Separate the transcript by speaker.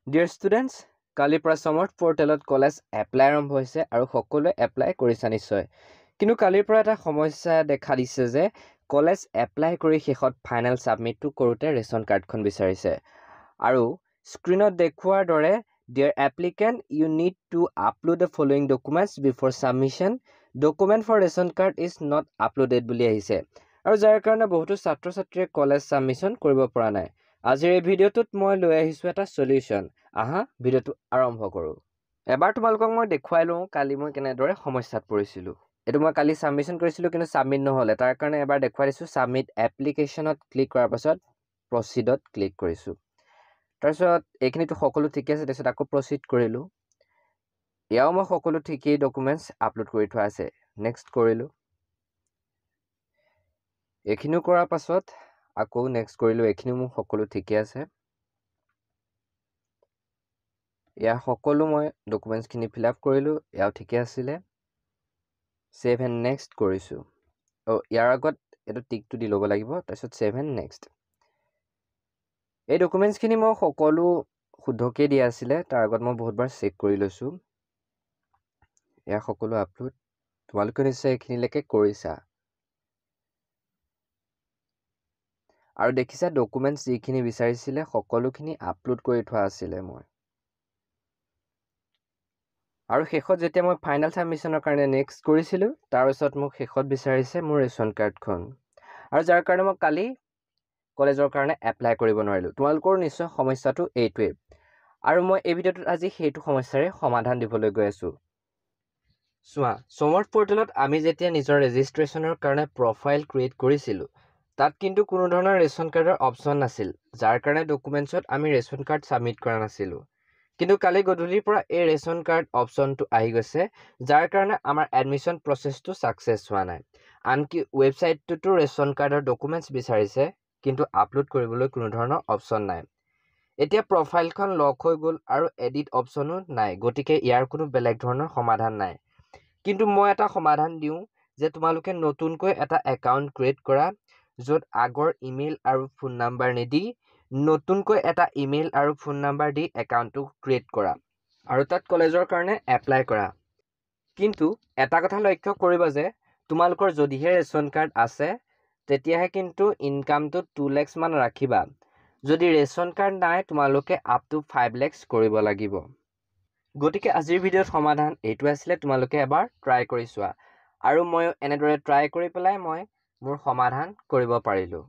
Speaker 1: Dear students, কালিৰ পৰা সমৰ্থ পৰ্টেলত কলেজ এপ্লাই আৰম্ভ হৈছে আৰু সকলোৱে এপ্লাই কৰিছা নিশ্চয়। কিন্তু কালিৰ পৰা এটা সমস্যা দেখা দিছে যে কলেজ এপ্লাই কৰি শেষত ফাইনেল সাবমিটটো কৰোঁতে ৰেচন কাৰ্ডখন বিচাৰিছে। আৰু স্ক্ৰীনত দেখুৱাৰ দৰে Dear applicant, you need to upload the following documents before submission. Document for ration card is not uploaded বুলি আহিছে। আৰু যাৰ কাৰণে বহুতো ছাত্ৰ-ছাত্ৰীয়ে কলেজ সাবমিশন কৰিব পৰা নাই। আজিৰ এই ভিডিঅ'টোত মই লৈ আহিছোঁ এটা সলিউশন। আহা ভিডিঅ'টো আৰম্ভ কৰোঁ। এবাৰ তোমালোকক মই দেখুৱাই লওঁ কালি মই কেনেদৰে সমস্যাত পৰিছিলোঁ। এইটো মই কালি সাবমিশন কৰিছিলোঁ কিন্তু সাবমিট নহ'লে। তাৰ কাৰণে এবাৰ দেখুৱাই দিছোঁ। সাবমিট এপ্লিকেশ্যনত ক্লিক কৰাৰ পাছত প্ৰচিডত ক্লিক কৰিছোঁ। তাৰপিছত এইখিনিতো সকলো ঠিকে আছে। তাৰপিছত আকৌ প্ৰচিড কৰিলোঁ। ইয়াও মই সকলো ঠিকেই ডকুমেণ্টছ আপলোড কৰি থোৱা আছে। নেক্সট কৰিলোঁ। এইখিনিও কৰাৰ পাছত আকৌ নেক্সট কৰিলোঁ। এইখিনিও মোৰ সকলো ঠিকে আছে। ইয়াৰ সকলো মই ডকুমেণ্টছখিনি ফিল আপ কৰিলোঁ। ইয়াও ঠিকে আছিলে। ছেভ এণ্ড নেক্সট কৰিছোঁ। ইয়াৰ আগত এইটো টিকটো দি ল'ব লাগিব। তাৰপিছত ছেভ এণ্ড নেক্সট। এই ডকুমেণ্টছখিনি মই সকলো শুদ্ধকৈ দিয়া আছিলে। তাৰ আগত মই বহুতবাৰ চেক কৰি লৈছোঁ। ইয়াৰ সকলো আপলোড তোমালোকে নিশ্চয় এইখিনিলৈকে কৰিছা। আৰু দেখিছা ডকুমেণ্টছ যিখিনি বিচাৰিছিলে সকলোখিনি আপলোড কৰি থোৱা আছিলে মই। আৰু শেষত যেতিয়া মই ফাইনেল সাবমিশনৰ কাৰণে নেক্সট কৰিছিলোঁ তাৰপিছত মোক শেষত বিচাৰিছে মোৰ ৰেচন কাৰ্ডখন। আৰু যাৰ কাৰণে মই কালি কলেজৰ কাৰণে এপ্লাই কৰিব নোৱাৰিলোঁ। তোমালোকৰ নিশ্চয় সমস্যাটো এইটোৱেই। আৰু মই এই ভিডিঅ'টোত আজি সেইটো সমস্যাৰে সমাধান দিবলৈ গৈ আছোঁ। চোৱা, সমৰ্থ পৰ্টেলত আমি যেতিয়া নিজৰ ৰেজিষ্ট্ৰেশ্যনৰ কাৰণে প্ৰফাইল ক্ৰিয়েট কৰিছিলোঁ তাত কিন্তু কোনো ধৰণৰ ৰেচন কাৰ্ডৰ অপশ্যন নাছিল, যাৰ কাৰণে ডকুমেণ্টছত আমি ৰেচন কাৰ্ড সাবমিট কৰা নাছিলোঁ। কিন্তু কালি গধূলিৰ পৰা এই ৰেচন কাৰ্ড অপশ্যনটো আহি গৈছে, যাৰ কাৰণে আমাৰ এডমিশ্যন প্ৰচেছটো ছাকচেছ হোৱা নাই। আনকি ৱেবছাইটটোতো ৰেচন কাৰ্ডৰ ডকুমেণ্টছ বিচাৰিছে, কিন্তু আপলোড কৰিবলৈ কোনো ধৰণৰ অপশ্যন নাই। এতিয়া প্ৰফাইলখন লক হৈ গ'ল আৰু এডিট অপশ্যনো নাই, গতিকে ইয়াৰ কোনো বেলেগ ধৰণৰ সমাধান নাই। কিন্তু মই এটা সমাধান দিওঁ যে তোমালোকে নতুনকৈ এটা একাউণ্ট ক্ৰিয়েট কৰা, য'ত আগৰ ইমেইল আৰু ফোন নাম্বাৰ নিদি নতুনকৈ এটা ইমেইল আৰু ফোন নাম্বাৰ দি একাউণ্টটো ক্ৰিয়েট কৰা আৰু তাত কলেজৰ কাৰণে এপ্লাই কৰা। কিন্তু এটা কথা লক্ষ্য কৰিবা যে তোমালোকৰ যদিহে ৰেচন কাৰ্ড আছে তেতিয়াহে কিন্তু ইনকামটো 2 লাখ মান ৰাখিবা। যদি ৰেচন কাৰ্ড নাই তোমালোকে আপ টু 5 লাখ কৰিব লাগিব। গতিকে আজিৰ ভিডিঅ'ত সমাধান এইটো আছিলে। তোমালোকে এবাৰ ট্ৰাই কৰি চোৱা। আৰু মই এনেদৰে ট্ৰাই কৰি পেলাই মই মোৰ সমাধান কৰিব পাৰিলোঁ।